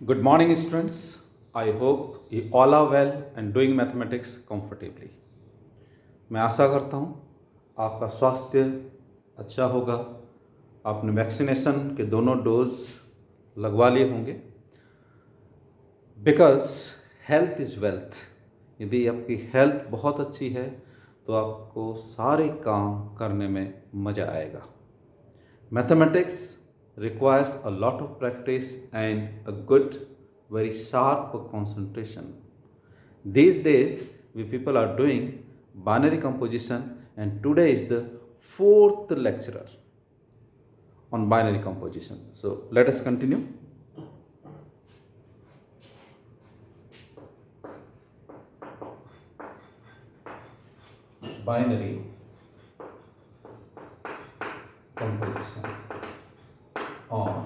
Good morning, students. I hope you all are well and doing mathematics comfortably. मैं आशा करता हूँ आपका स्वास्थ्य अच्छा होगा। आपने वैक्सीनेशन के दोनों डोज लगवा लिए होंगे। Because health is wealth. यदि आपकी हेल्थ बहुत अच्छी है तो आपको सारे काम करने में मज़ा आएगा। Mathematics requires a lot of practice and a good, very sharp concentration. These days, we people are doing binary composition, and today is the fourth lecturer on binary composition. So let us continue. Binary composition or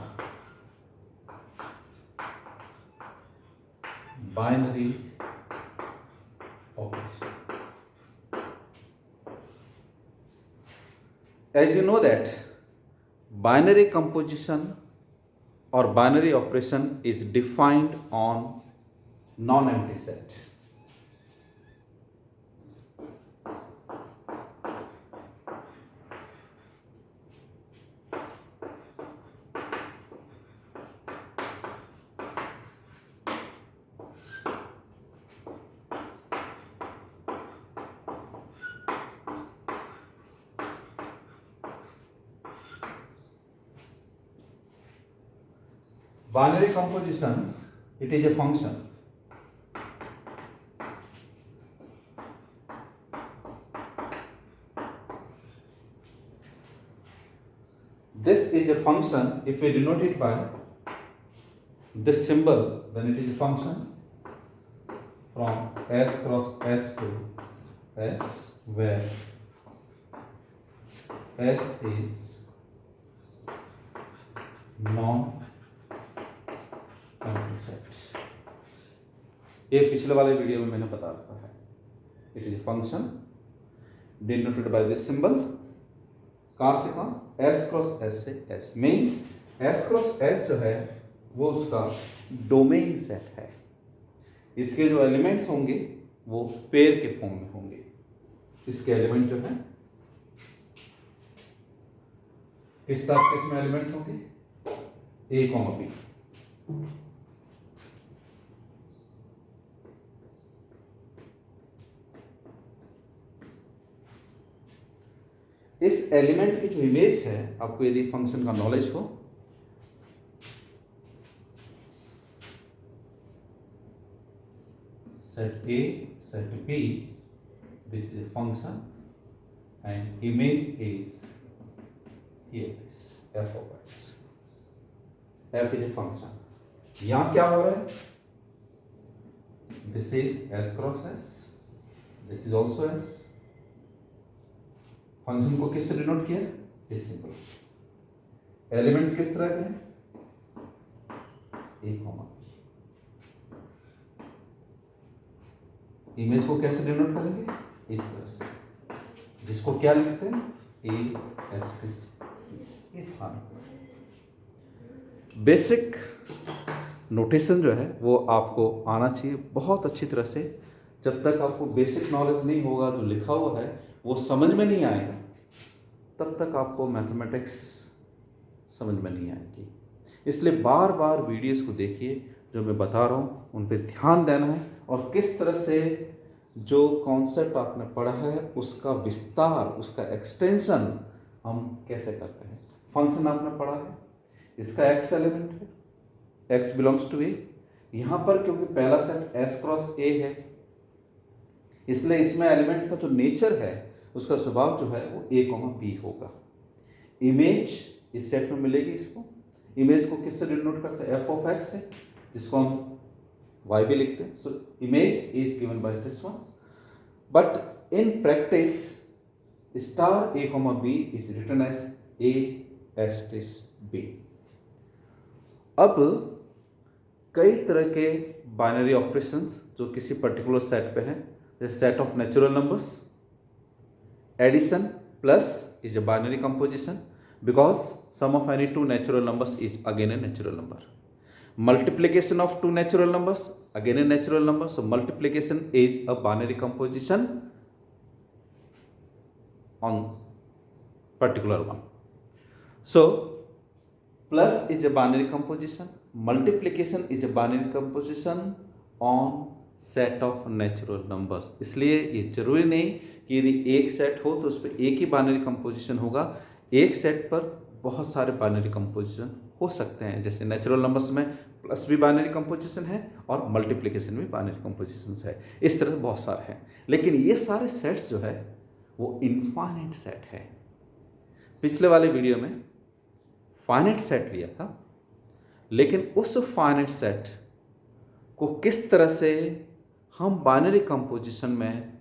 binary operation. As you know that binary composition or binary operation is defined on non-empty set. Binary composition, it is a function. This is a function. If we denote it by this symbol, then it is a function from S cross S to S, where S is non-empty set. ये पिछले वाले video में मैंने बता रखा है. It is a function denoted by this symbol. कहाँ से कहाँ? S क्रॉस S से S. Means S cross S जो है वो उसका डोमेन सेट है. इसके जो एलिमेंट्स होंगे वो पेयर के फॉर्म में होंगे. इसके एलिमेंट जो है किस टाइप के इसमें एलिमेंट्स होंगे? A, B. इस एलिमेंट की जो इमेज है, आपको यदि फंक्शन का नॉलेज हो, set A, set B, this is a function and image is here, this f of x. f is a function. यहाँ क्या हो रहा है? This is s cross s, this is also s. Function को किससे denote किया? इस symbol से. एलिमेंट्स किस तरह के हैं? A, इमेज को कैसे डिनोट करेंगे? इस तरह से, जिसको क्या लिखते हैं? A, S. बेसिक नोटेशन जो है वो आपको आना चाहिए बहुत अच्छी तरह से. जब तक आपको बेसिक नॉलेज नहीं होगा, जो लिखा हुआ है वो समझ में नहीं आएगा, तब तक आपको मैथमेटिक्स समझ में नहीं आएगी. इसलिए बार बार वीडियोस को देखिए, जो मैं बता रहा हूँ उन पे ध्यान देना है, और किस तरह से जो कॉन्सेप्ट आपने पढ़ा है उसका विस्तार, उसका एक्सटेंशन हम कैसे करते हैं. फंक्शन आपने पढ़ा है, इसका एक्स एलिमेंट है, एक्स बिलोंग्स टू ए. यहाँ पर क्योंकि पहला सेट एस क्रॉस ए है, इसलिए इसमें एलिमेंट्स का जो नेचर है, उसका स्वभाव जो है वो A, B होगा. इमेज इस सेट में मिलेगी. इसको इमेज को किससे डिनोट करते हैं? f of x से, जिसको हम y भी लिखते हैं. So image is given by this one. But in practice star A, B is written as A * B. अब कई तरह के बाइनरी ऑपरेशंस जो किसी पर्टिकुलर सेट पे हैं, जैसे set of natural numbers. Addition plus is a binary composition because sum of any two natural numbers is again a natural number. Multiplication of two natural numbers, again a natural number, so multiplication is a binary composition on particular one. So plus is a binary composition, multiplication is a binary composition on set of natural numbers. इसलिए ये जरूरी नहीं कि यदि एक set हो तो उस पर एक ही बाइनरी कंपोजिशन होगा, एक सेट पर बहुत सारे बाइनरी कंपोजिशन हो सकते हैं। जैसे नेचुरल नंबर्स में प्लस भी बाइनरी कंपोजिशन है और मल्टीप्लिकेशन भी बाइनरी कंपोजिशन है, इस तरह बहुत सारे हैं। लेकिन ये सारे सेट्स जो है वो इनफाइनाइट सेट है। पिछले वाले वीडियो में फाइनाइट सेट लिया था, लेकिन उस फाइनाइट सेट को किस तरह से हम बाइनरी कंपोजिशन में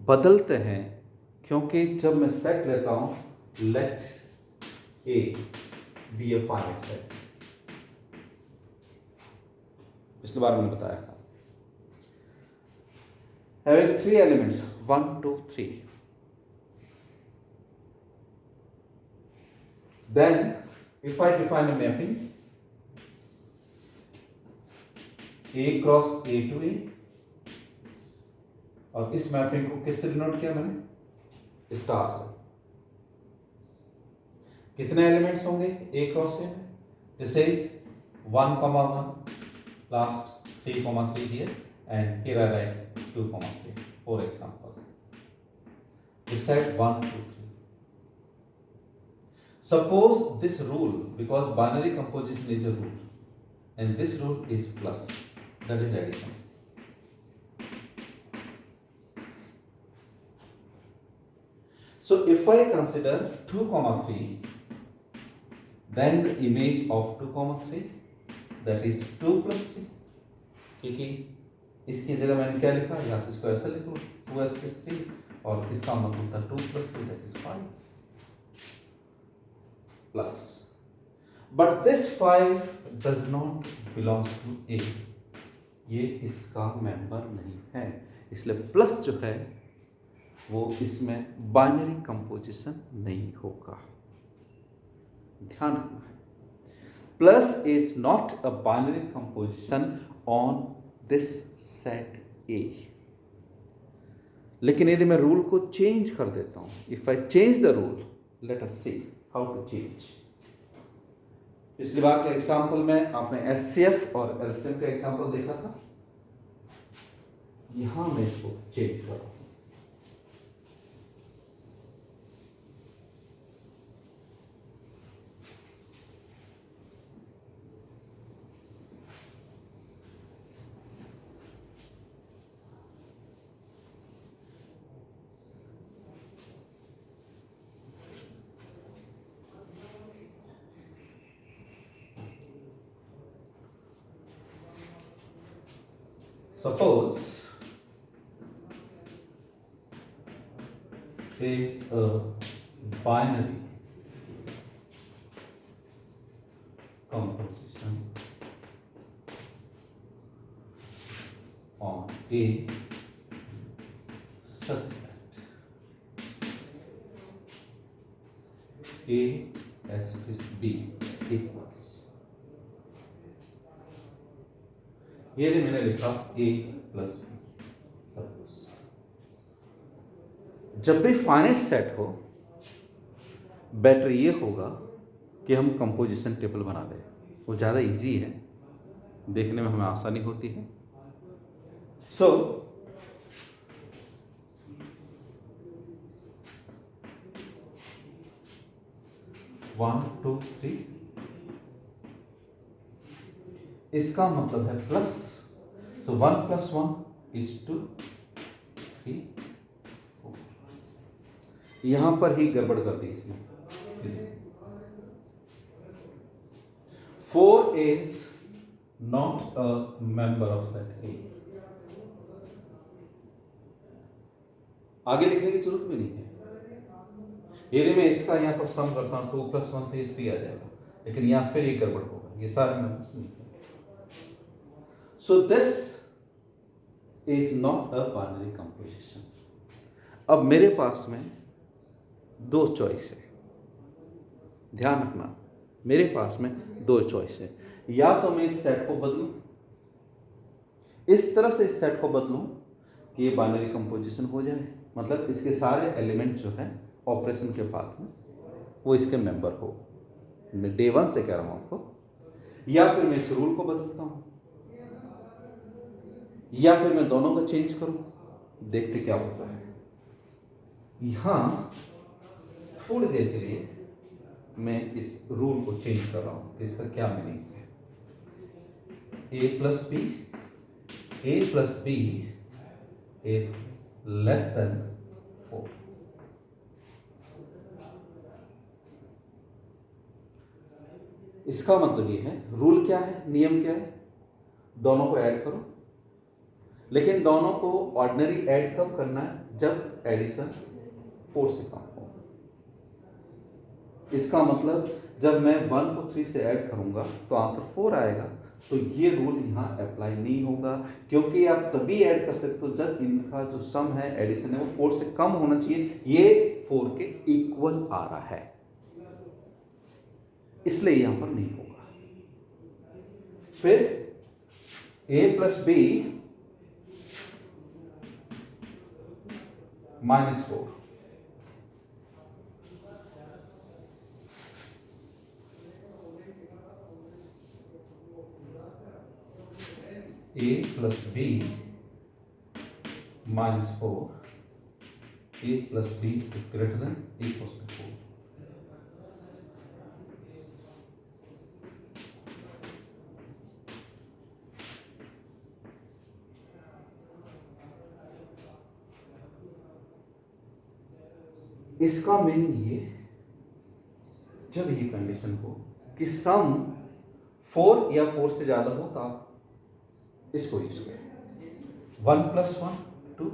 बदलते हैं, क्योंकि जब मैं सेट लेता हूं let A B a finite set, पिछले बार मैंने बताया था, having 3 elements 1 2 3, then if I define a mapping A cross A to A, और इस मैपिंग को किससे डिनोट किया मैंने? स्टार से। कितने एलिमेंट्स होंगे A क्रॉस A में? This is 1,1 last 3,3 here and here I write 2,3 for example. This set 1 2 3. Suppose this rule, because binary composition is a rule and this rule is plus, that is addition. So if I consider 2,3, then the image of 2,3, that is 2 plus 3, क्योंकि इसकी जगह मैंने क्या लिखा, या तो इसको ऐसा लिखो 2s plus 3, और इसका मतलब था 2 plus 3, that is 5 plus. But this 5 does not belongs to A, ये इसका मेंबर नहीं है, इसलिए प्लस जो है वो इसमें बाइनरी कंपोजिशन नहीं होगा। ध्यान रखना है, plus is not a binary composition on this set A. लेकिन यदि मैं रूल को चेंज कर देता हूं, if I change the rule, let us see how to change. पिछली बार के एग्जाम्पल में आपने एचसीएफ और एलसीएम का एग्जाम्पल देखा था, यहां मैं इसको चेंज कर रहा हूं। Suppose is a binary composition on A such that A as it is B equals, ये मैंने लिखा A प्लस B। सपोज जब भी फाइनाइट सेट हो, बेटर ये होगा कि हम कंपोजिशन टेबल बना दें, वो ज़्यादा इजी है, देखने में हमें आसानी होती है। सो वन टू थ्री, इसका मतलब है प्लस, सो 1 + 1 is 2 3 4। यहां पर ही गड़बड़ कर दी इसमें। 4 is not a member of set A। आगे लिखने की जरूरत भी नहीं है। यदि मैं इसका यहां पर सम करता हूं 2 + 1 3 आ जाएगा, लेकिन यहां फिर ये गड़बड़ होगा, ये सारे मेंबर्स नहीं। So this is not a binary composition। अब मेरे पास में दो चॉइस है, ध्यान रखना, मेरे पास में दो चॉइस है। या तो मैं इस सेट को बदलूं, इस तरह से इस सेट को बदलूं कि ये बाइनरी कंपोजिशन हो जाए, मतलब इसके सारे एलिमेंट जो हैं ऑपरेशन के बाद में वो इसके मेंबर हो। मैं डे 1 से कह रहा हूं आपको। या फिर मैं इस रूल को बदलता हूं, या फिर मैं दोनों को चेंज करूं, देखते क्या होता है। यहां थोड़ी देर के लिए मैं इस रूल को चेंज कर रहा हूं। इसका क्या मीनिंग है? a plus B is less than 4। इसका मतलब ये है, रूल क्या है, नियम क्या है, दोनों को ऐड करो, लेकिन दोनों को ऑर्डिनरी ऐड कब करना है? जब एडिशन 4 से कम हो। इसका मतलब जब मैं 1 को 3 से ऐड करूंगा तो आंसर 4 आएगा, तो ये रूल यहां अप्लाई नहीं होगा, क्योंकि आप तभी ऐड कर सकते हो जब इनका जो सम है, एडिशन है, वो 4 से कम होना चाहिए। ये 4 के इक्वल आ रहा है, इसलिए यहां पर नहीं होगा। फिर a plus B -4, a plus B -4, a plus B is greater than equals to 4। इसका मीनिंग ये, जब ये कंडीशन हो कि सम 4 या 4 से ज्यादा हो तो आप इसको यूज करें। 1 + 1 2,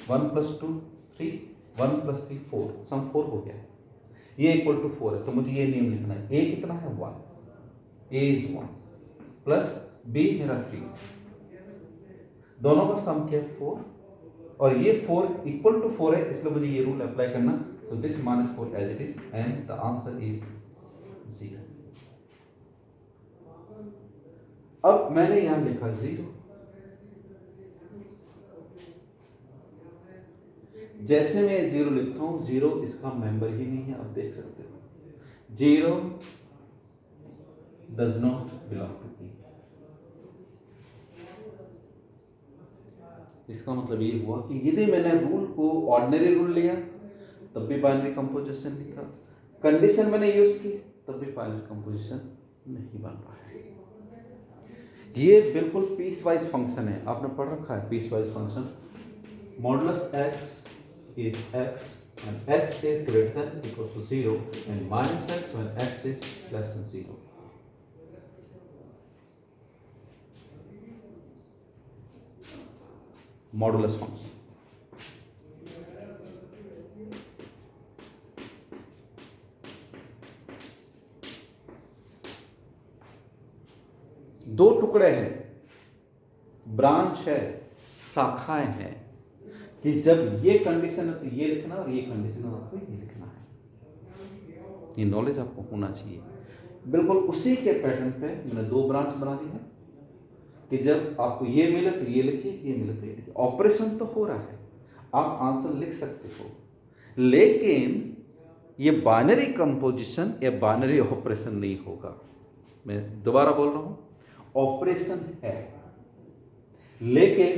1 + 2 3, 1 + 3 4, सम 4 हो गया है, ये इक्वल टू 4 है, तो मुझे ये नियम लिखना है। a कितना है? 1, a इज 1 प्लस b मेरा 3, दोनों का सम क्या है? 4, और ये 4 इक्वल टू 4 है, इसलिए मुझे ये रूल अप्लाई करना। तो this -4 as it is and the answer is 0। अब मैंने यहां लिखा 0। जैसे मैं 0 लिखता हूं, 0 इसका मेंबर ही नहीं है। अब देख सकते हो 0 does not belong to e। इसका मतलब ये हुआ कि यदि मैंने रूल को ऑर्डिनरी रूल लिया तब भी बाइनरी कंपोजिशन लिखा, कंडीशन मैंने यूज की तब भी बाइनरी कंपोजिशन नहीं बन रहा है। ये बिल्कुल पीस वाइज फंक्शन है, आपने पढ़ रखा है piece wise function. Modulus x is x and x is greater than equals to 0 and minus x when x is less than 0. Modulus function दो टुकड़े हैं, ब्रांच है, शाखाएं हैं, कि जब ये कंडीशन है तो ये लिखना और ये कंडीशन है तो ये लिखना है। ये नॉलेज आपको होना चाहिए। बिल्कुल उसी के पैटर्न पे मैंने दो ब्रांच बना दी है कि जब आपको ये मिले तो ये लिखिए, ये मिले तो ये लिखिए। ऑपरेशन तो हो रहा है, आप आंसर लिख सकते हो, लेकिन ये बाइनरी कंपोजिशन या बाइनरी ऑपरेशन नहीं होगा। मैं दोबारा बोल रहा हूं, ऑपरेशन है लेकिन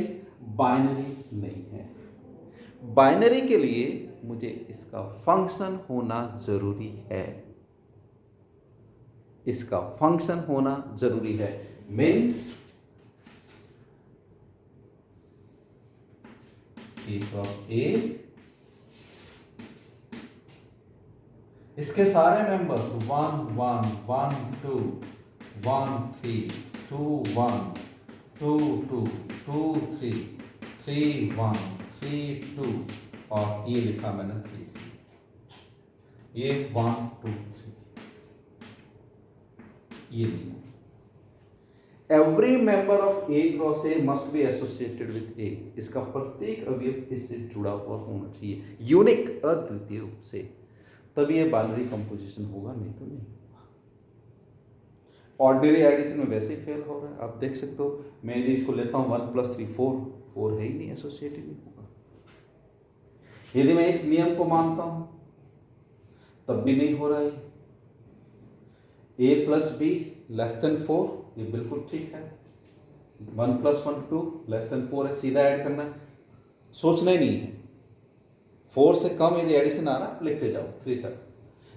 बाइनरी नहीं है। बाइनरी के लिए मुझे इसका फंक्शन होना जरूरी है, इसका फंक्शन होना जरूरी है। मीन्स A क्रॉस A, इसके सारे मेंबर्स 1 1 1 2 1 3 2 1 2 2 2 3 3 1 3 2 और ये लिखा मैंने 3, ये 1 2 3, ये नहीं। Every member of A cross A must be associated with A. इसका प्रत्येक अवयव इससे जुड़ा हुआ होना चाहिए, यूनिक, अद्वितीय रूप से, तभी ये बाइनरी कंपोजिशन होगा, नहीं तो नहीं होगा। ऑर्डिनरी एडिशन में वैसे ही फेल हो रहा है। आप देख सकते हो, मैं यदि इसको लेता हूँ 1+3 4, 4 है ही नहीं, एसोसिएट ही नहीं होगा। यदि मैं इस नियम को मानता हूँ तब भी नहीं हो रहा है। a+b <4, ये बिल्कुल ठीक है। 1+1 2 <4 है, सीधा ऐड करना है, सोचना ही नहीं है। 4 से कम यदि एडिशन आ रहा है लिखते जाओ 3 तक।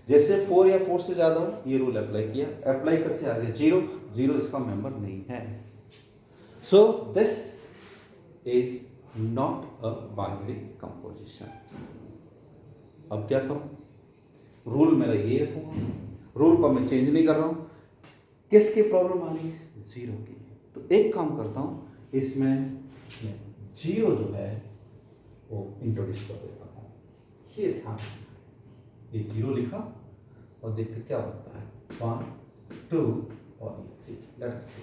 जैसे 4 या 4 से ज़्यादा हो, ये रूल अप्लाई किया, अप्लाई करते आगे 0 0 इसका मेंबर नहीं है। So this is not a binary composition. अब क्या करूं? रूल मेरा ये रखूंगा, रूल को मैं चेंज नहीं कर रहा हूं। किसकी प्रॉब्लम आ रही है? 0 की। तो एक काम करता हूं, इसमें 0 जो है वो इंट्रोड्यूस कर देता हूं। ये था, ये 0 लिखा और देखते क्या होता है। 1 2 और 3। Let's see.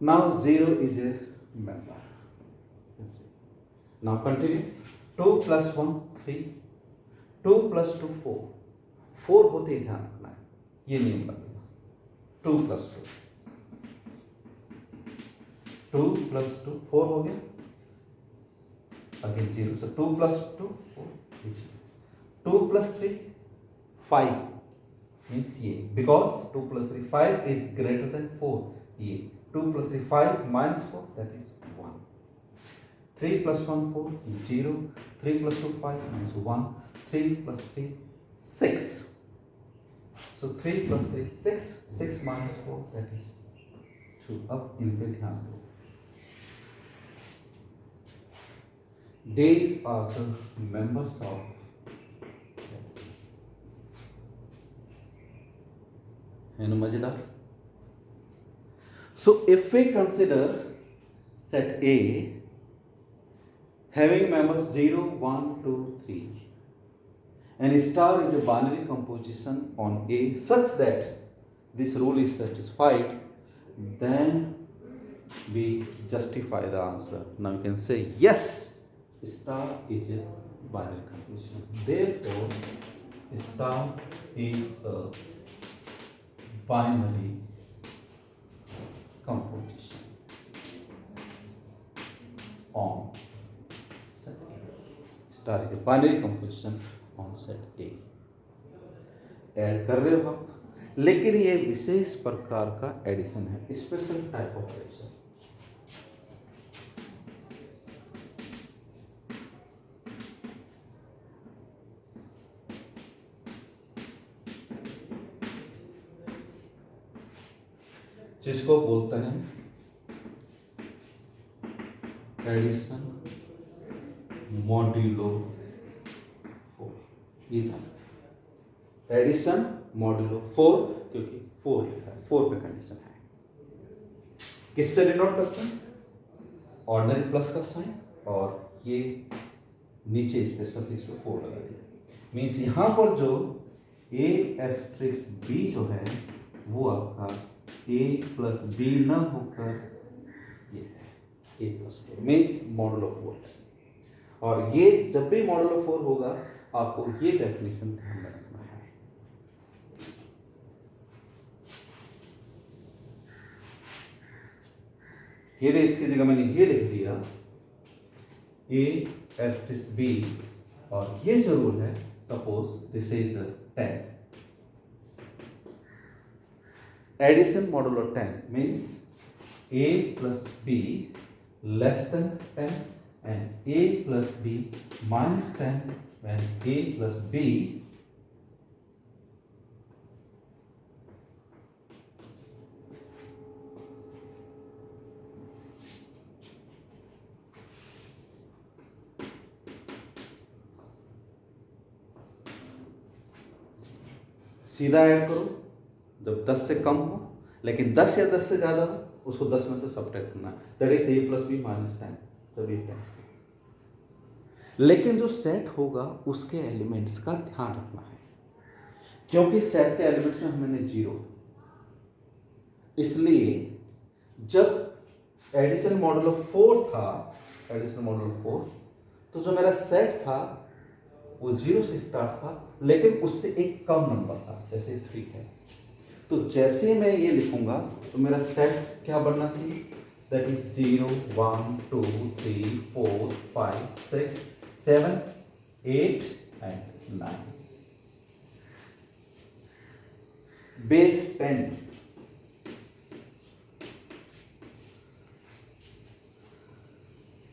Now 0 is a member. Let's see. Now continue. 2 + 1 3, 2 + 2 4, 4 होते ही ध्यान रखना है, ये नियम बदलना। 2 + 2 + 2 4 हो गया, अगेन 0, so 2 + 2 4, 2 + 3 5 means ये, because 2 + 3 5 is greater than 4, ये 2 + 3 5 - 4, that is 1. 3 + 1 4 0, 3 + 2 5 - 1, 3 + 3 6. So 3 + 3 6, 6 - 4 that is 2. अब इन पे ध्यान दो। These are the members of, है ना मजेदार? So if we consider set A having members 0 1 2 3 and star is a binary composition on A such that this rule is satisfied, then we justify the answer. Now you can say yes, star is a binary composition, therefore star is a binary composition on set A. Star is a binary composition on set A. Add कर रहे हो आप, लेकिन ये विशेष प्रकार का addition है, special type of addition. जिसको बोलते हैं एडिशन मॉड्यूलो 4। ये था एडिशन मॉड्यूलो 4, क्योंकि 4 लिखा है, 4 पे कंडीशन है। किससे डिनोट करते हैं? ऑर्डिनरी प्लस का साइन, और ये नीचे स्पेशल इसको 4 लगा दिया। मीन्स यहाँ पर जो A*B जो है वो आपका A + B न होकर ये है A + 4, मीन्स मॉडुलो 4। और ये जब भी मॉडुलो 4 होगा आपको ये डेफिनेशन ध्यान में रखना है। ये इसकी जगह मैंने ये लिख दिया A*B, और ये जरूर है, suppose this is 10, addition modulo 10 means A + B less than 10 and A + B minus 10 when A + B सीधा ऐड करो जब 10 से कम हो, लेकिन 10 या 10 से ज़्यादा हो उसको 10 में से सब्ट्रैक्ट करना है, दैट इज A + B - 10, तब ये 10। लेकिन जो सेट होगा उसके एलिमेंट्स का ध्यान रखना है, क्योंकि सेट के एलिमेंट्स में हमने 0, इसलिए जब एडिशन मॉडुलो 4 था, एडिशन मॉडुलो 4, तो जो मेरा सेट था वो 0 से स्टार्ट था, लेकिन उससे एक कम नंबर था, जैसे 3 है। तो जैसे मैं ये लिखूंगा तो मेरा सेट क्या बनना चाहिए, दैट इज 0 1 2 3 4 5 6 7 8 एंड 9। बेस 10,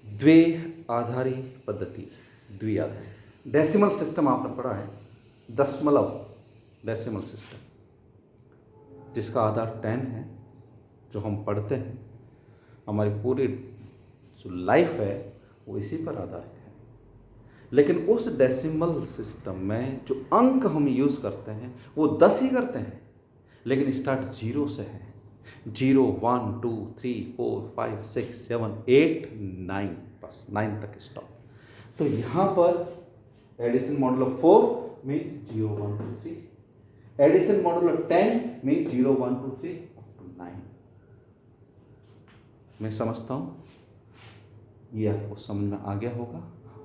द्वे आधारी पद्धति, द्विआधारी डेसिमल सिस्टम आपने पढ़ा है, दशमलव डेसिमल सिस्टम, जिसका आधार 10 है, जो हम पढ़ते हैं, हमारी पूरी जो लाइफ है वो इसी पर आधारित है। लेकिन उस डेसिमल सिस्टम में जो अंक हम यूज़ करते हैं वो 10 ही करते हैं, लेकिन स्टार्ट 0 से है। 0 1 2 3 4 5 6 7 8 9, बस 9 तक स्टॉप। तो यहाँ पर addition modulo 4 means 0 1 2 3, addition modulo 10 means 0 1 2 3 up to 9। मैं समझता हूँ ये आपको समझ में आ गया होगा,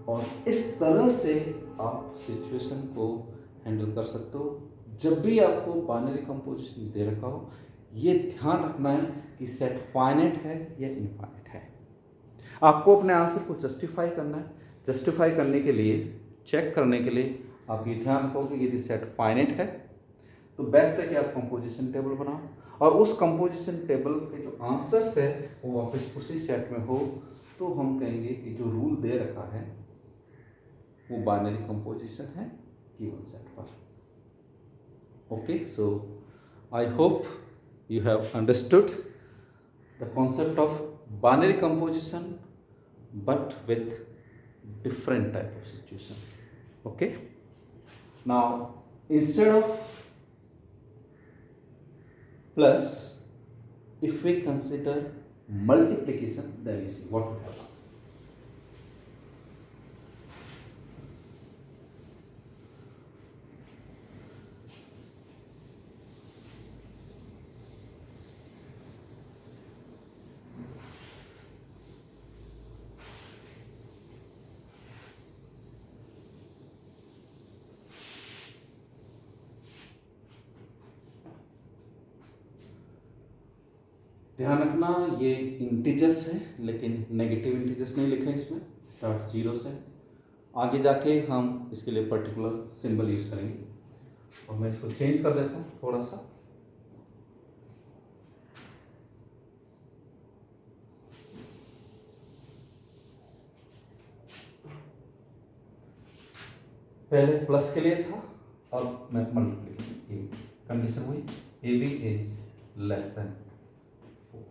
और इस तरह से आप सिचुएशन को हैंडल कर सकते हो। जब भी आपको बाइनरी कंपोजिशन दे रखा हो, ये ध्यान रखना है कि सेट फाइनाइट है या इनफाइनाइट है। आपको अपने आंसर को जस्टिफाई करना है। जस्टिफाई करने के लिए, चेक करने के लिए आप ये ध्यान रखो कि यदि सेट फाइनाइट है तो बेस्ट है कि आप कंपोजिशन टेबल बनाओ, और उस कंपोजिशन टेबल के जो आंसर्स है वो वापस उसी सेट में हो, तो हम कहेंगे कि जो रूल दे रखा है वो बाइनरी कंपोजिशन है गिवन सेट पर। Okay, so I hope you have understood the concept of binary composition, but with different type of situation. Okay, now instead of plus, if we consider multiplication, then you see what will happen. ध्यान रखना ये integers है, लेकिन negative integers नहीं लिखा है इसमें। Start 0 से, आगे जाके हम इसके लिए पर्टिकुलर सिंबल यूज करेंगे, और मैं इसको चेंज कर देता हूँ थोड़ा सा। पहले प्लस के लिए था, अब मैं मल्टीप्लाई, कंडीशन हुई A B is less than 4,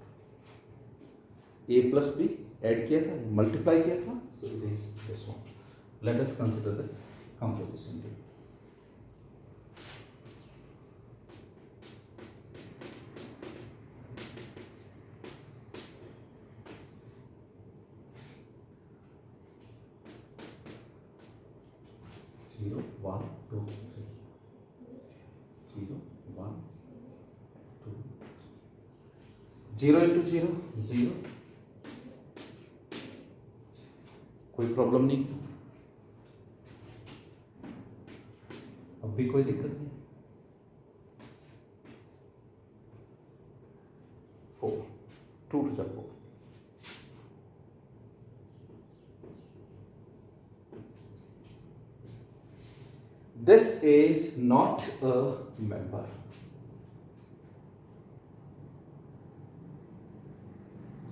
A plus B add किया था, मल्टीप्लाई किया था, so it is this one. Let us consider the composition table. Zero 1 2 3, 0 1 2, 0 into 0 0, कोई प्रॉब्लम नहीं, अब भी कोई दिक्कत नहीं। 4 2 to the 4, this is not a member।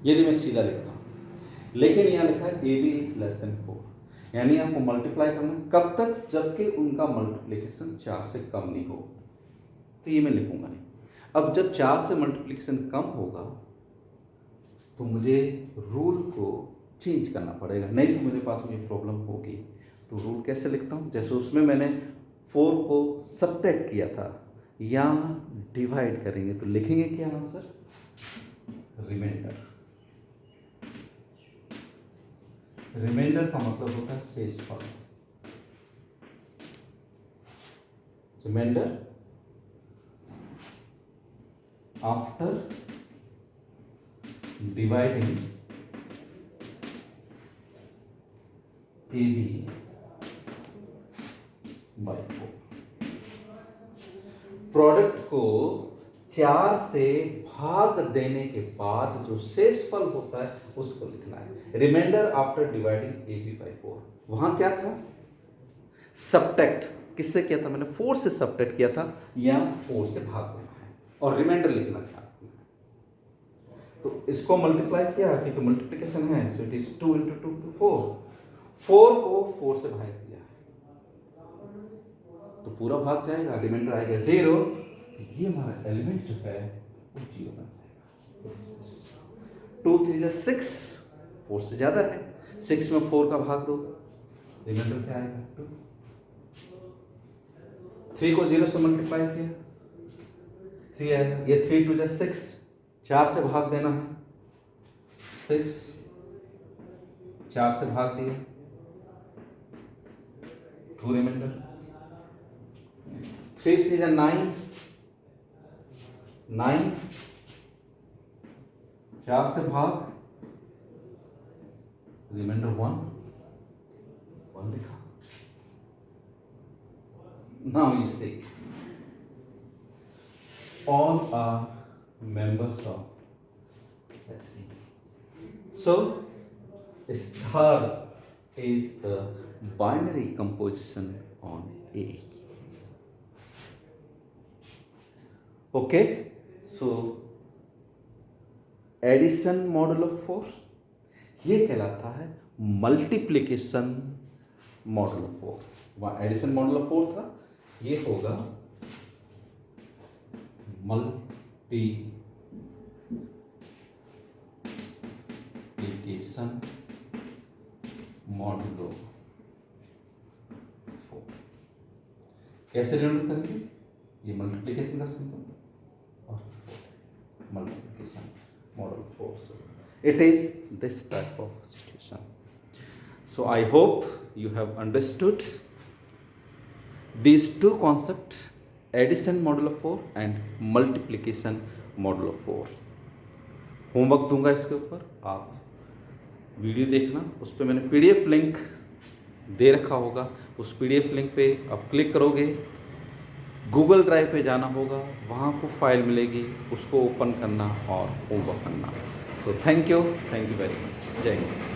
यदि मैं सीधा लिखता हूं, लेकिन यहां लिखा है A B is less than 4, यानी आपको मल्टीप्लाई करना कब तक, जबकि उनका मल्टीप्लिकेशन 4 से कम नहीं हो, तो ये मैं लिखूंगा नहीं। अब जब 4 से मल्टीप्लिकेशन कम होगा तो मुझे रूल को चेंज करना पड़ेगा, नहीं तो मेरे पास में प्रॉब्लम होगी। तो रूल कैसे लिखता हूँ, जैसे उसमें मैंने 4 को सब्ट्रैक्ट किया था, यहाँ डिवाइड करेंगे तो लिखेंगे क्या आंसर, रिमाइंडर। रिमाइंडर का मतलब होता है शेष फल। Reminder after dividing AB by 4। Product को 4 से भाग देने के बाद जो शेषफल होता है उसको लिखना है। Reminder after dividing AB by 4। वहां क्या था? सब्ट्रैक्ट किससे किया था? मैंने 4 से सब्ट्रैक्ट किया था, या 4 से भाग देना है और रिमाइंडर लिखना था। तो इसको मल्टीप्लाई किया क्योंकि मल्टीप्लिकेशन है, सो इट इज 2 × 2 = 4। 4 को 4 से भाग दिया तो पूरा भाग जाएगा, रिमाइंडर आएगा 0। ये हमारा एलिमेंट जो है वो 0 बन जाएगा। 2 × 3 = 6, 4 से ज्यादा है। 6 में 4 का भाग दो, रिमाइंडर क्या आएगा? 2। 3 को 0 से मल्टीप्लाई किया, 3 आएगा। ये 3 × 2 = 6, 4 से भाग देना है, 6, 4 से भाग दिया, 2 रिमाइंडर। 3 × 3 = 9, 9, 4 से भाग, रिमाइंडर 1 लिखा। Now you see, all are members of set A. So, star is a binary composition on A. Okay, so addition modulo 4 ये कहलाता है मल्टीप्लिकेशन मॉडुलो 4। वहाँ एडिशन मॉडुलो 4 था, ये होगा मल्टीप्लिकेशन मॉडुलो 4। कैसे रिलेट करेंगे? ये मल्टीप्लिकेशन का सिंबल और multiplication modulo 4। So it is this type of situation. So I hope you have understood these two concepts, addition modulo 4 and multiplication modulo 4। Homework दूंगा इसके ऊपर, आप वीडियो देखना। उस पर मैंने PDF लिंक दे रखा होगा, उस PDF लिंक पे आप क्लिक करोगे, गूगल ड्राइव पे जाना होगा, वहाँ को फाइल मिलेगी, उसको ओपन करना और होमवर्क करना। So thank you very much. जय हिंद।